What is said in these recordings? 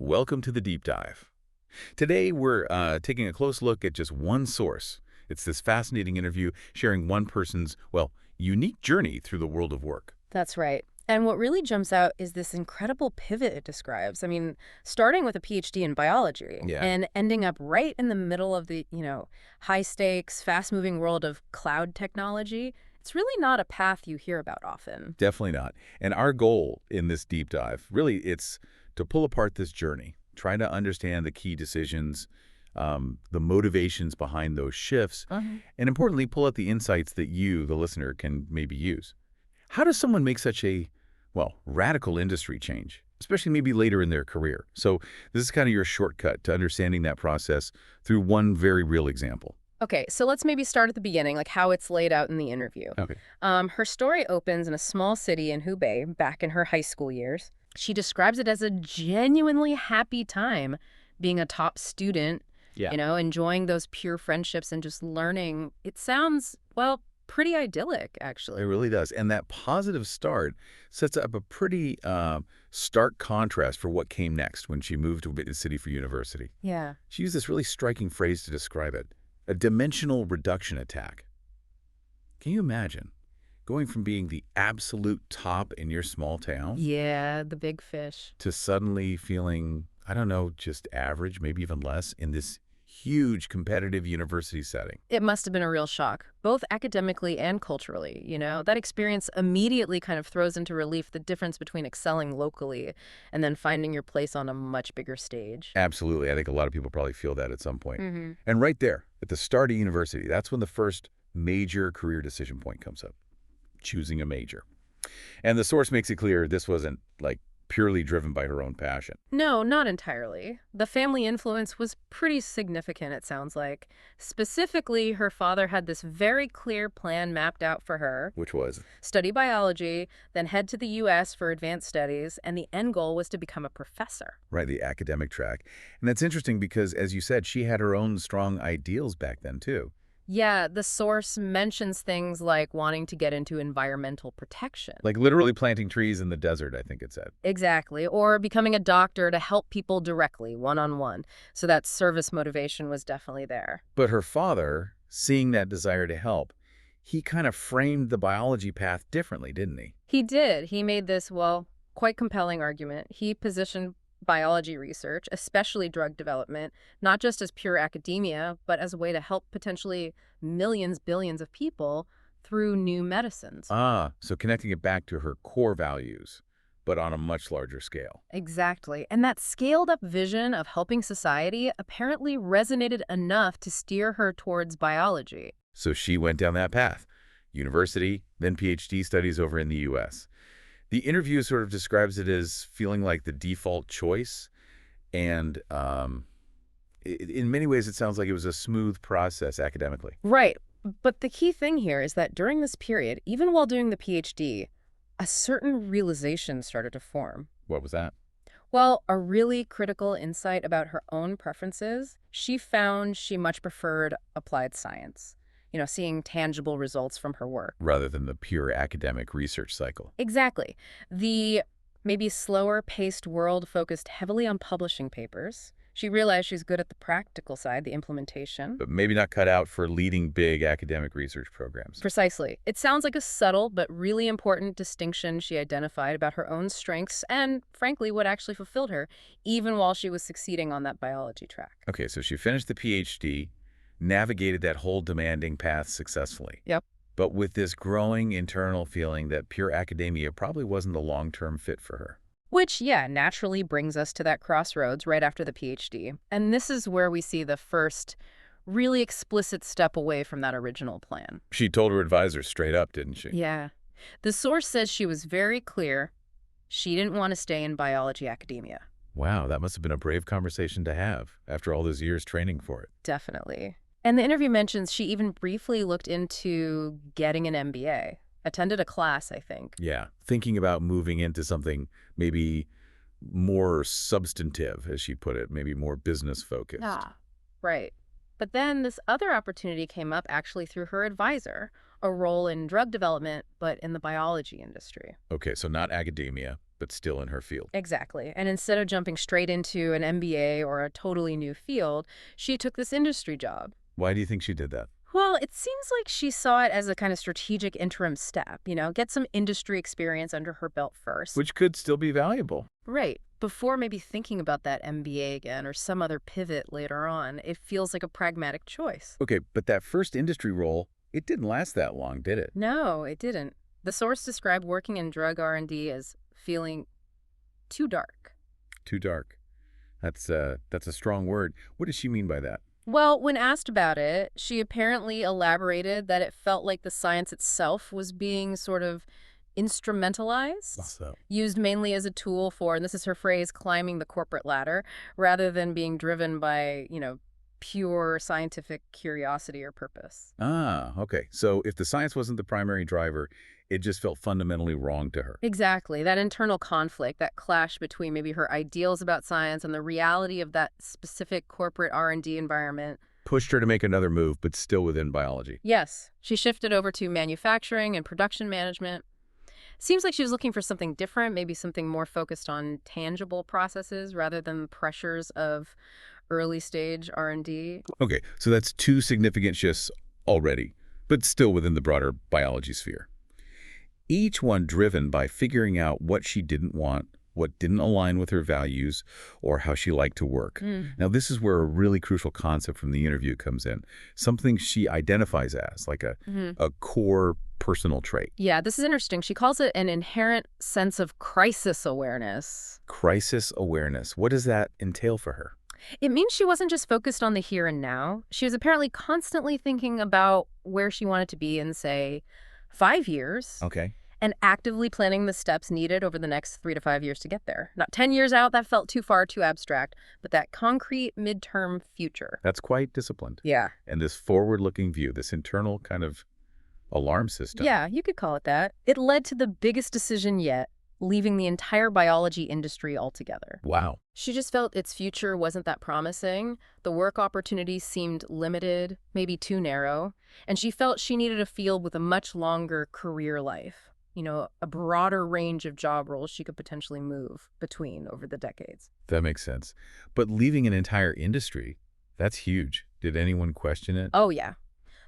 welcome to the deep dive. Today, we're taking a close look at just one source. It's this fascinating interview sharing one person's, well, unique journey through the world of work. That's right. And what really jumps out is this incredible pivot it describes. I mean, starting with a PhD in biology and ending up right in the middle of the, high stakes, fast moving world of cloud technology. It's really not a path you hear about often. Definitely not. And our goal in this deep dive, really, it's to pull apart this journey, try to understand the key decisions, the motivations behind those shifts, and importantly, pull out the insights that you, the listener, can maybe use. How does someone make such a, well, radical industry change, especially maybe later in their career? So this is kind of your shortcut to understanding that process through one very real example. Okay, so let's maybe start at the beginning, like how it's laid out in the interview. Okay. Her story opens in a small city in Hubei back in her high school years. She describes it as a genuinely happy time being a top student, enjoying those pure friendships and just learning. It sounds, well, pretty idyllic, actually. It really does. And that positive start sets up a pretty stark contrast for what came next when she moved to a city for university. Yeah. She used this really striking phrase to describe it, a dimensional reduction attack. Can you imagine going from being the absolute top in your small town? Yeah, the big fish. To suddenly feeling, I don't know, just average, maybe even less, in this huge competitive university setting. It must have been a real shock, both academically and culturally, That experience immediately kind of throws into relief the difference between excelling locally and then finding your place on a much bigger stage. Absolutely. I think a lot of people probably feel that at some point. And right there, at the start of university, that's when the first major career decision point comes up, choosing a major. And the source makes it clear this wasn't, like, purely driven by her own passion. No, not entirely. The family influence was pretty significant, it sounds like. Specifically, her father had this very clear plan mapped out for her. Which was? Study biology, then head to the U.S. for advanced studies, and the end goal was to become a professor. Right, the academic track. And that's interesting because, as you said, she had her own strong ideals back then, too. Yeah, the source mentions things like wanting to get into environmental protection. Like literally planting trees in the desert, I think it said. Exactly, or becoming a doctor to help people directly, one-on-one. So that service motivation was definitely there. But her father, seeing that desire to help, he kind of framed the biology path differently, didn't he? He did. He made this, well, quite compelling argument. He positioned biology research, especially drug development, not just as pure academia, but as a way to help potentially millions, billions of people through new medicines. So connecting it back to her core values, but on a much larger scale. Exactly. And that scaled-up vision of helping society apparently resonated enough to steer her towards biology. So she went down that path. University, then PhD studies over in the U.S. The interview sort of describes it as feeling like the default choice, and in many ways it sounds like it was a smooth process academically. Right. But the key thing here is that during this period, even while doing the PhD, a certain realization started to form. What was that? Well, a really critical insight about her own preferences. She found she much preferred applied science. Seeing tangible results from her work. Rather than the pure academic research cycle. Exactly. The maybe slower-paced world focused heavily on publishing papers. She realized she's good at the practical side, the implementation. But maybe not cut out for leading big academic research programs. Precisely. It sounds like a subtle but really important distinction she identified about her own strengths and, frankly, what actually fulfilled her, even while she was succeeding on that biology track. Okay, so she finished the PhD, navigated that whole demanding path successfully. Yep. But with this growing internal feeling that pure academia probably wasn't the long-term fit for her. Which, naturally brings us to that crossroads right after the PhD. And this is where we see the first really explicit step away from that original plan. She told her advisor straight up, didn't she? Yeah. The source says she was very clear she didn't want to stay in biology academia. Wow, that must have been a brave conversation to have after all those years training for it. Definitely. And the interview mentions she even briefly looked into getting an MBA. Attended a class, I think. Yeah, thinking about moving into something maybe more substantive, as she put it, maybe more business-focused. Right. But then this other opportunity came up actually through her advisor, a role in drug development, but in the biology industry. Okay, so not academia, but still in her field. Exactly. And instead of jumping straight into an MBA or a totally new field, she took this industry job. Why do you think she did that? Well, it seems like she saw it as a kind of strategic interim step, get some industry experience under her belt first. Which could still be valuable. Right. Before maybe thinking about that MBA again or some other pivot later on, it feels like a pragmatic choice. Okay, but that first industry role, it didn't last that long, did it? No, it didn't. The source described working in drug R&D as feeling too dark. Too dark. That's a strong word. What does she mean by that? Well, when asked about it, she apparently elaborated that it felt like the science itself was being sort of instrumentalized, used mainly as a tool for, and this is her phrase, climbing the corporate ladder, rather than being driven by, pure scientific curiosity or purpose. Ah, okay. So if the science wasn't the primary driver, it just felt fundamentally wrong to her. Exactly. That internal conflict, that clash between maybe her ideals about science and the reality of that specific corporate R&D environment Pushed her to make another move, but still within biology. Yes. She shifted over to manufacturing and production management. Seems like she was looking for something different, maybe something more focused on tangible processes rather than the pressures of early stage R&D. Okay, so that's two significant shifts already, but still within the broader biology sphere. Each one driven by figuring out what she didn't want, what didn't align with her values, or how she liked to work. Now, this is where a really crucial concept from the interview comes in, something she identifies as, like a core personal trait. Yeah, this is interesting. She calls it an inherent sense of crisis awareness. Crisis awareness. What does that entail for her? It means she wasn't just focused on the here and now. She was apparently constantly thinking about where she wanted to be in, say, 5 years. Okay. And actively planning the steps needed over the next 3 to 5 years to get there. Not 10 years out, that felt too far, too abstract, but that concrete midterm future. That's quite disciplined. Yeah. And this forward-looking view, this internal kind of alarm system. Yeah, you could call it that. It led to the biggest decision yet, leaving the entire biology industry altogether. Wow. She just felt its future wasn't that promising. The work opportunities seemed limited, maybe too narrow, and she felt she needed a field with a much longer career life. A broader range of job roles she could potentially move between over the decades. That makes sense. But leaving an entire industry, that's huge. Did anyone question it? Oh, yeah.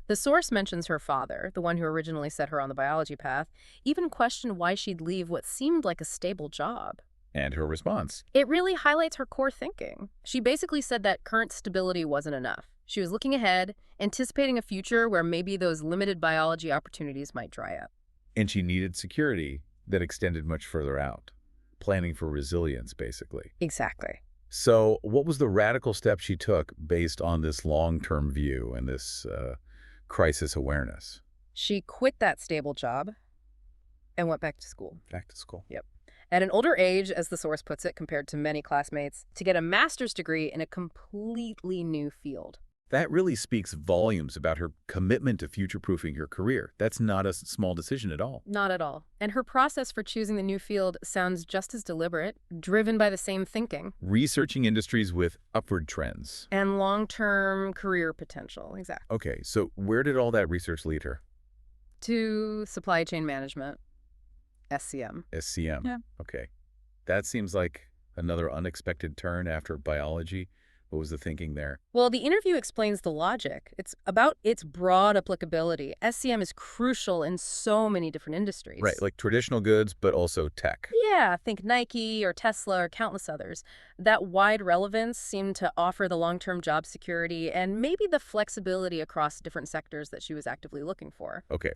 The source mentions her father, the one who originally set her on the biology path, even questioned why she'd leave what seemed like a stable job. And her response? It really highlights her core thinking. She basically said that current stability wasn't enough. She was looking ahead, anticipating a future where maybe those limited biology opportunities might dry up. And she needed security that extended much further out, planning for resilience, basically. Exactly. So what was the radical step she took based on this long-term view and this crisis awareness? She quit that stable job and went back to school. Back to school. Yep. At an older age, as the source puts it, compared to many classmates, to get a master's degree in a completely new field. That really speaks volumes about her commitment to future-proofing her career. That's not a small decision at all. Not at all. And her process for choosing the new field sounds just as deliberate, driven by the same thinking. Researching industries with upward trends. And long-term career potential, exactly. Okay, so where did all that research lead her? To supply chain management, SCM. SCM. Yeah. Okay. That seems like another unexpected turn after biology. What was the thinking there? Well, the interview explains the logic. It's about its broad applicability. SCM is crucial in so many different industries. Right, like traditional goods, but also tech. Yeah, think Nike or Tesla or countless others. That wide relevance seemed to offer the long-term job security and maybe the flexibility across different sectors that she was actively looking for. Okay,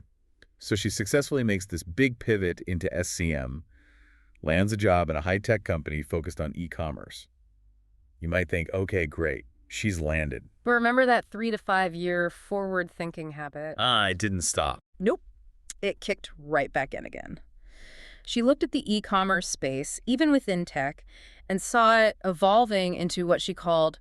so she successfully makes this big pivot into SCM, lands a job in a high-tech company focused on e-commerce. You might think, okay, great, she's landed. But remember that 3 to 5 year forward-thinking habit? It didn't stop. Nope. It kicked right back in again. She looked at the e-commerce space, even within tech, and saw it evolving into what she called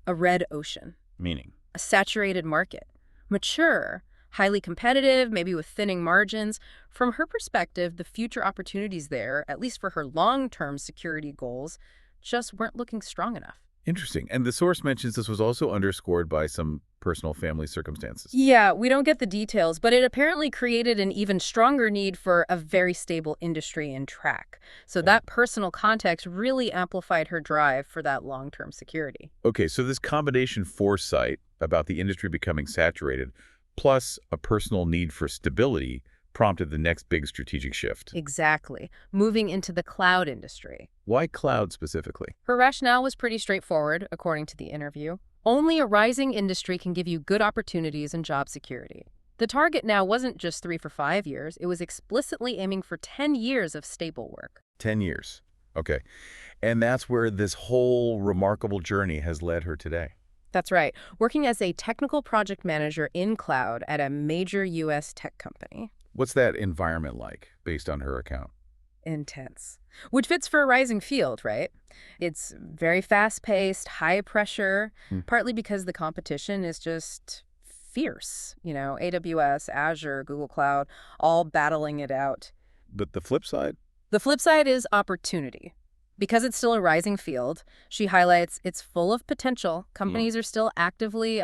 a red ocean. Meaning? A saturated market. Mature, highly competitive, maybe with thinning margins. From her perspective, the future opportunities there, at least for her long-term security goals, just weren't looking strong enough. Interesting. And the source mentions this was also underscored by some personal family circumstances. Yeah, we don't get the details, but it apparently created an even stronger need for a very stable industry and track. So that personal context really amplified her drive for that long-term security. Okay, so this combination foresight about the industry becoming saturated, plus a personal need for stability, prompted the next big strategic shift. Exactly. Moving into the cloud industry. Why cloud specifically? Her rationale was pretty straightforward, according to the interview. Only a rising industry can give you good opportunities and job security. The target now wasn't just 3 for 5 years. It was explicitly aiming for 10 years of stable work. 10 years. Okay. And that's where this whole remarkable journey has led her today. That's right. Working as a technical project manager in cloud at a major U.S. tech company. What's that environment like, based on her account? Intense. Which fits for a rising field, right? It's very fast-paced, high pressure, partly because the competition is just fierce. You know, AWS, Azure, Google Cloud, all battling it out. But the flip side? The flip side is opportunity. Because it's still a rising field, she highlights it's full of potential. Companies are still actively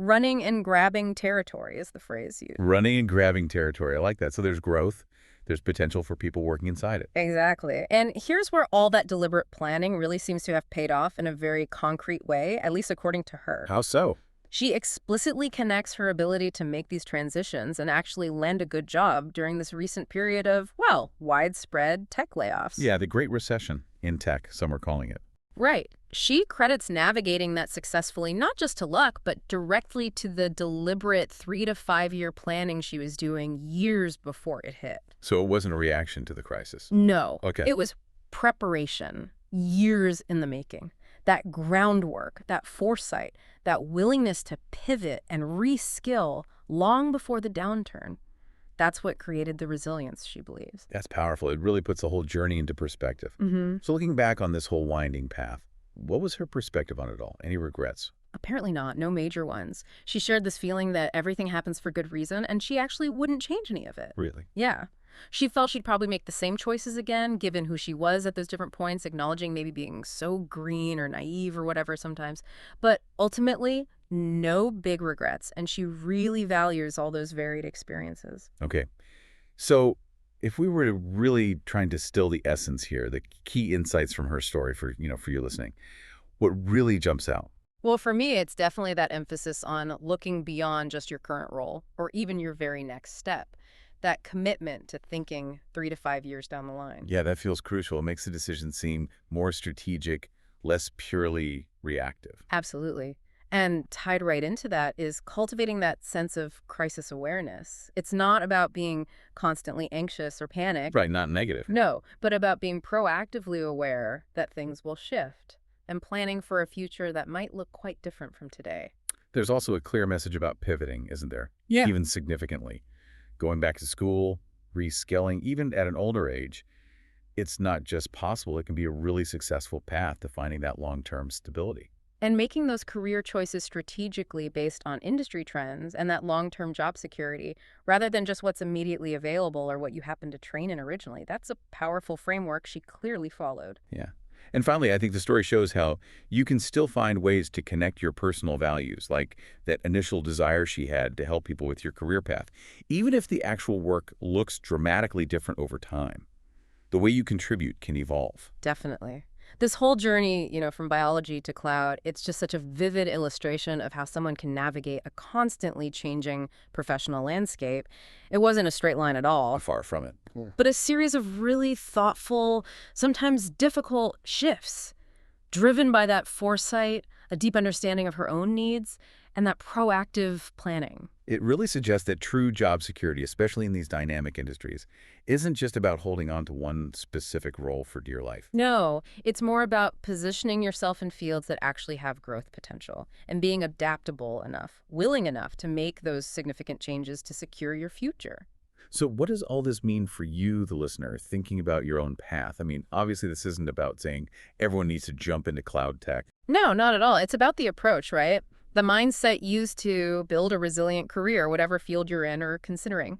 running and grabbing territory, is the phrase used. Running and grabbing territory. I like that. So there's growth. There's potential for people working inside it. Exactly. And here's where all that deliberate planning really seems to have paid off in a very concrete way, at least according to her. How so? She explicitly connects her ability to make these transitions and actually land a good job during this recent period of, well, widespread tech layoffs. Yeah, the Great Recession in tech, some are calling it. Right. She credits navigating that successfully not just to luck, but directly to the deliberate 3 to 5 year planning she was doing years before it hit. So it wasn't a reaction to the crisis? No. Okay. It was preparation, years in the making. That groundwork, that foresight, that willingness to pivot and reskill long before the downturn. That's what created the resilience, she believes. That's powerful. It really puts the whole journey into perspective. So looking back on this whole winding path, what was her perspective on it all? Any regrets? Apparently not. No major ones. She shared this feeling that everything happens for good reason, and she actually wouldn't change any of it. Really? Yeah. She felt she'd probably make the same choices again, given who she was at those different points, acknowledging maybe being so green or naive or whatever sometimes. But ultimately, no big regrets, and she really values all those varied experiences. Okay. So if we were to really try and distill the essence here, the key insights from her story for you listening, what really jumps out? Well, for me, it's definitely that emphasis on looking beyond just your current role or even your very next step. That commitment to thinking 3 to 5 years down the line. Yeah, that feels crucial. It makes the decision seem more strategic, less purely reactive. Absolutely. And tied right into that is cultivating that sense of crisis awareness. It's not about being constantly anxious or panicked. Right, not negative. No, but about being proactively aware that things will shift and planning for a future that might look quite different from today. There's also a clear message about pivoting, isn't there? Yeah. Even significantly. Going back to school, reskilling, even at an older age, it's not just possible. It can be a really successful path to finding that long-term stability. And making those career choices strategically based on industry trends and that long-term job security, rather than just what's immediately available or what you happen to train in originally. That's a powerful framework she clearly followed. Yeah. And finally, I think the story shows how you can still find ways to connect your personal values, like that initial desire she had to help people with your career path, even if the actual work looks dramatically different over time. The way you contribute can evolve. Definitely. This whole journey, from biology to cloud, it's just such a vivid illustration of how someone can navigate a constantly changing professional landscape. It wasn't a straight line at all. Far from it. But a series of really thoughtful, sometimes difficult shifts, driven by that foresight, a deep understanding of her own needs, and that proactive planning. It really suggests that true job security, especially in these dynamic industries, isn't just about holding on to one specific role for dear life. No, it's more about positioning yourself in fields that actually have growth potential and being adaptable enough, willing enough to make those significant changes to secure your future. So what does all this mean for you, the listener, thinking about your own path? I mean, obviously this isn't about saying everyone needs to jump into cloud tech. No, not at all. It's about the approach, right? The mindset used to build a resilient career, whatever field you're in or considering.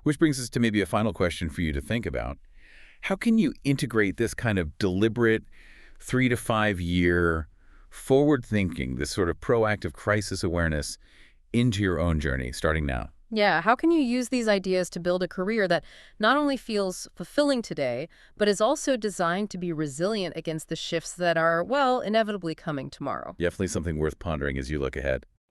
Which brings us to maybe a final question for you to think about. How can you integrate this kind of deliberate 3 to 5 year forward thinking, this sort of proactive crisis awareness into your own journey starting now? Yeah, how can you use these ideas to build a career that not only feels fulfilling today, but is also designed to be resilient against the shifts that are, well, inevitably coming tomorrow? Definitely something worth pondering as you look ahead.